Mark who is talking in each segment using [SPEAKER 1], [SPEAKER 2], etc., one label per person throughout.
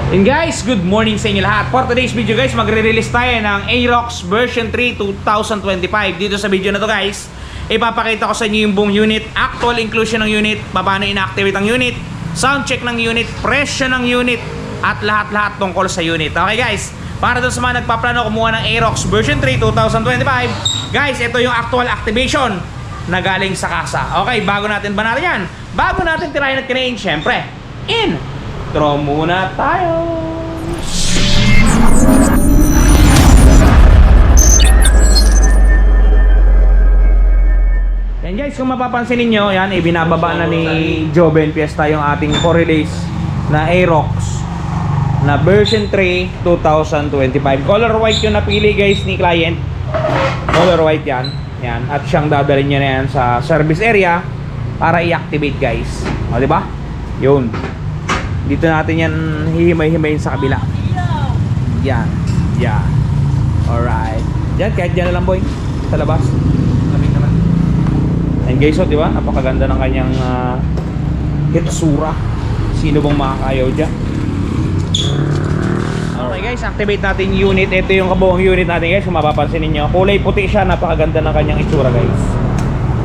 [SPEAKER 1] And guys, good morning sa inyo lahat. For today's video guys, magre-release tayo ng Aerox version 3 2025. Dito sa video na to guys, ipapakita ko sa inyo yung buong unit, actual inclusion ng unit, paano inactivate ang unit, sound check ng unit, presyo ng unit, at lahat-lahat tungkol sa unit. Okay guys, para dun sa mga nagpaplano kumuha ng Aerox version 3 2025, guys, ito yung actual activation na galing sa kasa. Okay, bago natin banatan yan, bago natin tirahin at kinain, syempre, intro muna tayo. Yan guys, kung mapapansin ninyo, yan, ibinababa na ni Joven Fiesta yung ating co-release na Aerox na version 3 2025. Color white yung napili guys ni client. Color white yan. Yan. At siyang dadalhin niya na yan sa service area para i-activate guys. O diba? Yun. Dito natin yan hihimay-himayin sa kabila. Yan. Yan. Alright. Yan, kahit dyan na lang boy. Sa labas. Lamig naman. And guys, so, diba? Napakaganda ng kanyang hitsura. Sino bang makakayaw dyan? Okay guys, activate natin yung unit. Ito yung kabuong unit natin guys. Kung mapapansin ninyo, kulay puti siya. Napakaganda ng kanyang itsura guys.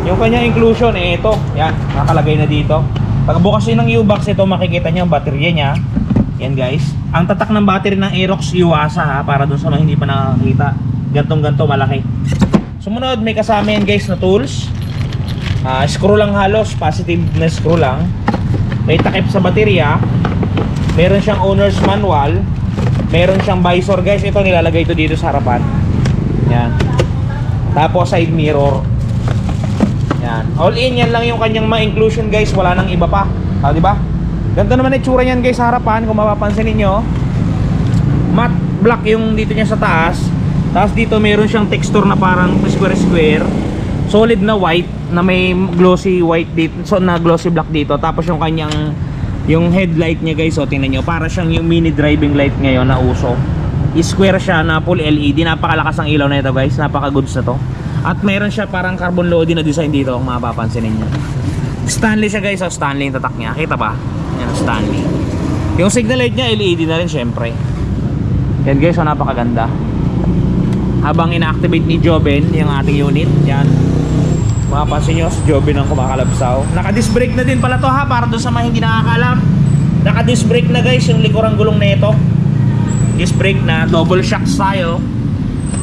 [SPEAKER 1] Yung kanyang inclusion, ito. Yan, nakalagay na dito. Pagbukas nyo ng U-box, ito makikita nyo ang baterya nya. Yan guys. Ang tatak ng battery ng Aerox Yuasa ha, para dun sa mga hindi pa nakakita. Gantong-ganto malaki. Sumunod, may kasama yan guys na tools. Screw lang halos, positive na screw lang. May takip sa baterya. Meron siyang owner's manual. Meron siyang visor guys. Ito nilalagay ito dito sa harapan. Yan. Tapos side mirror. Yan. All in yan lang yung kanyang mga inclusion guys. Wala nang iba pa. Di ba? Ganito naman itsura niyan guys sa harapan. Kung mapapansin niyo, matte black yung dito niya sa taas. Tapos dito meron siyang texture na parang square. Solid na white na may glossy white dito. So na glossy black dito. Tapos yung kanyang yung headlight niya guys, so tingnan nyo, para siyang yung mini driving light ngayon na uso. Square siya na full LED. Napakalakas ang ilaw na ito guys. Napaka goods na to. At meron siya parang carbon loading na design dito kung mapapansin niyo. Stanley siya guys. So Stanley yung tatak niya. Kita ba? Yan, Stanley. Yung signal light niya LED na rin syempre. Yan guys, so napakaganda. Habang ina-activate ni Joven yung ating unit. Yan. Mapapansin nyo, si Joven ang kumakalabsaw. Naka-disc brake na din pala to ha, para doon sa mga hindi nakakaalam. Naka-disc brake na guys, yung likurang gulong na ito. Disc brake na, double shocks tayo.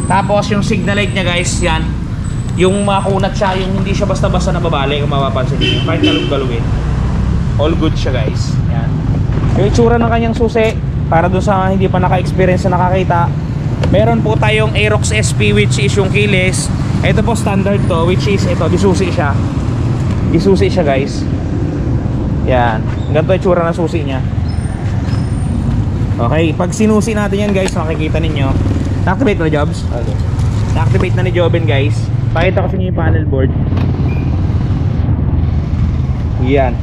[SPEAKER 1] Tapos yung signal light niya guys, yan. Yung makunat siya, yung hindi siya basta-basta nababali, kung mapapansin nyo. Kahit galug-galugin. All good siya guys. Yan. Yung itsura ng kanyang susi, para doon sa hindi pa naka-experience na nakakita. Meron po tayong Aerox SP, which is yung keyless. Ito po standard to, which is ito, disusi siya. Disusi siya guys. Yan. Ganito yung tsura ng susi niya. Okay, pag sinusi natin yan guys, makikita ninyo. Na-activate na Jobs? Okay. Na-activate na ni Joven guys. Pakita ko sa inyo yung panel board. Yan.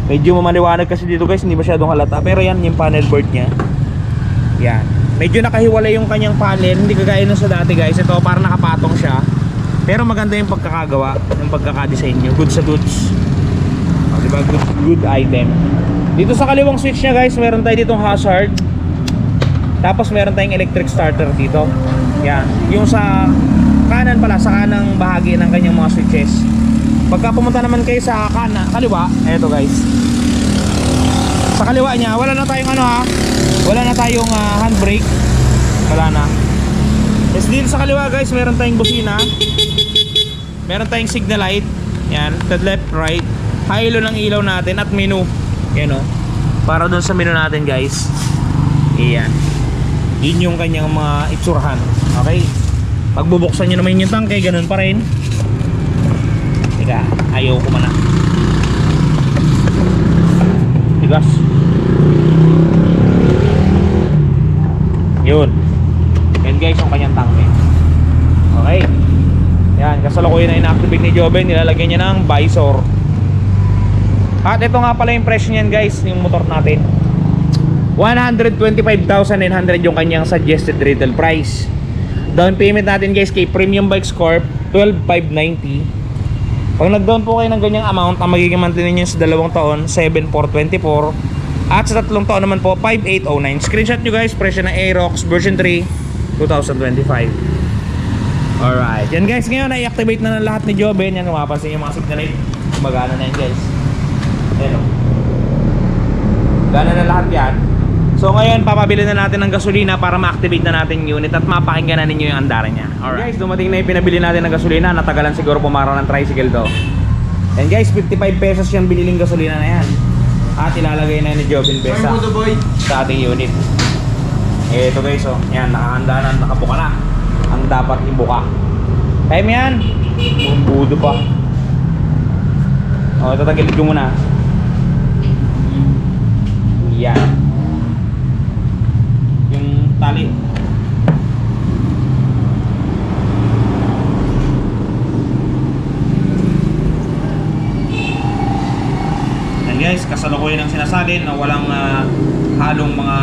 [SPEAKER 1] Medyo mamaliwanag kasi dito guys, hindi masyadong halata. Pero yan yung panel board niya. Yan. Medyo nakahiwalay yung kanyang panel. Hindi kagaya nung sa dati guys. Ito parang nakapatong siya. Pero maganda yung pagkakagawa, yung pagkakadesign nyo. Good sa goods. O, diba? Good item. Dito sa kaliwang switch nya guys, meron tayo ditong hazard. Tapos meron tayong electric starter dito. Yan. Yung sa kanan pala, sa kanang bahagi ng kanyang mga switches. Pagka pumunta naman kayo sa kaliwa, eto guys. Sa kaliwa nya, wala na tayong ano ha. Wala na tayong handbrake. Wala na. Yes, dito sa kaliwa guys, meron tayong busina. Meron tayong signal light. Yan, to left, right. Hilo ng ilaw natin at menu. Yan o. Para dun sa menu natin guys. Iyan. Yun yung kanyang mga itsurahan. Okay. Pag bubuksan nyo naman yung tangke, ganun pa rin. Teka, ayaw ko man na. Tigas. Yun. Yan guys yung kanyang tangke. Okay. Yan, kasalukuyan na inactivate ni Joven. Nilalagyan niya ng visor. At ito nga pala yung presyo niyan guys, yung motor natin. 125,900 yung kanyang suggested retail price. Down payment natin guys kay Premium Bikes Corp 12,590. Pag nag-down po kayo ng ganyang amount, ang magiging monthly ninyo sa 2 taon, 7,424. At sa tatlong taon naman po, 5809. Screenshot nyo guys, presyo ng Aerox version 3, 2025. Alright, yan guys, ngayon i-activate na ng lahat ni Joben. Yan, mapapansin yung mga signal light. Magana na yan guys. Ayan o. Gana na lahat yan. So ngayon, papabili na natin ng gasolina para ma-activate na natin yung unit at mapakinggan na ninyo yung andaran niya. Alright guys, dumating na yung pinabili natin ng gasolina. Natagalan siguro pumaraw ng tricycle to. And guys, 55 pesos yung biniling gasolina na yan. At ilalagay na ni Joben Besa sa ating unit. Ito guys, oh. Yan, nakahanda na, nakabuka na ang dapat ibuka. Time yan. Budo pa. O, tatagilid ko muna. Yan. Yung tali. Guys, kasalukuyan ang sinasalin na walang halong mga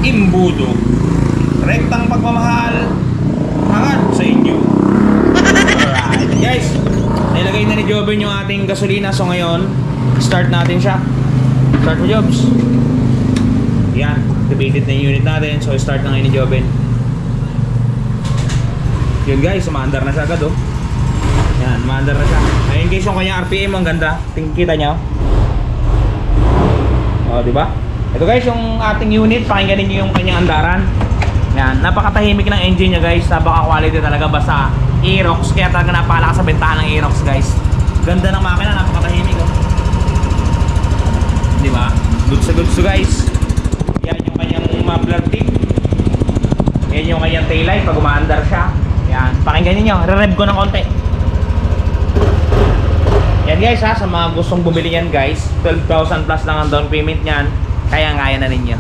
[SPEAKER 1] imbudo. Rektang pagmamahal hangad sa inyo. Alright guys, nilagay na ni Joben yung ating gasolina. So ngayon, start natin siya. Start mo Jobs. Yan, activated na yung unit natin. So start na ngayon ni Joben. Yun guys, umaandar na siya agad oh. Yan, umaandar na siya. Ayun guys, yung kanyang RPM ang ganda. Kita nyo. Oh, di ba? Ito guys, yung ating unit, pakinggan niyo yung kanyang andaran. Yan, napakatahimik ng engine niya guys, napaka-quality talaga basta Aerox, kaya talaga napakalakas sa bentahan ng Aerox guys. Ganda ng makina, napakatahimik oh. Di ba? Goods to guys. Yan yung kanyang muffler tip. Yan yung kanyang taillight pag umaandar siya. Yan, pakinggan niyo, re-rev ko ng konti. Yan guys ha, sa mga gustong bumili yan guys, 12,000 plus lang ang down payment niyan, kaya-kaya na ninyo.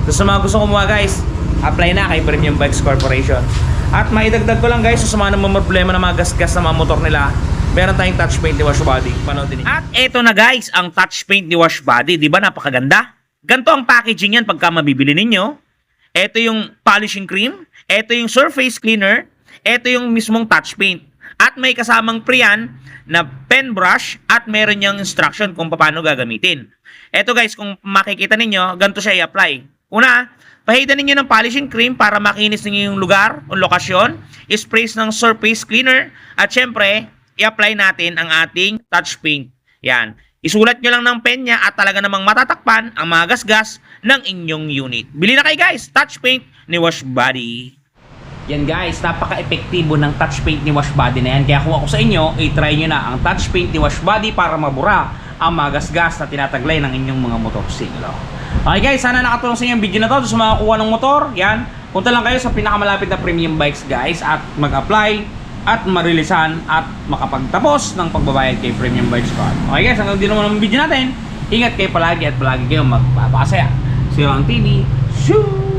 [SPEAKER 1] So sa mga gustong kumuha guys, apply na kay Premium Bikes Corporation. At maidagdag ko lang guys, sa mga problema ng mga gas-gas na mga motor nila, meron tayong touch paint ni Wash Body. Panoodin niyo. At eto na guys, ang touch paint ni Wash Body, di ba napakaganda? Ganto ang packaging yan pagka mabibili ninyo. Eto yung polishing cream, eto yung surface cleaner, eto yung mismong touch paint. At may kasamang pre-yan na pen brush at meron niyang instruction kung paano gagamitin. Eto guys, kung makikita ninyo, ganito siya i-apply. Una, pahidan ninyo ng polishing cream para makinis ninyo yung lugar o lokasyon. Sprays ng surface cleaner. At syempre, i-apply natin ang ating touch paint. Yan. Isulat nyo lang ng pen niya at talaga namang matatakpan ang mga gasgas ng inyong unit. Bili na kayo guys, touch paint ni Wash Body. Yan guys, napaka-epektibo ng touch paint ni Wash Body na yan. Kaya kung ako sa inyo, i-try nyo na ang touch paint ni Wash Body para mabura ang mga gasgas na tinataglay ng inyong mga motorsiklo. Okay guys, sana nakatulong sa inyo ang video na to. Sa mga kuha ng motor, yan. Punta lang kayo sa pinakamalapit na Premium Bikes guys at mag-apply at marilisan at makapagtapos ng pagbabayad kay Premium Bikes Card. Okay guys, hanggang dito naman ang video natin. Ingat kayo palagi at palagi kayo magpapakasaya. See you on TV. Shoo!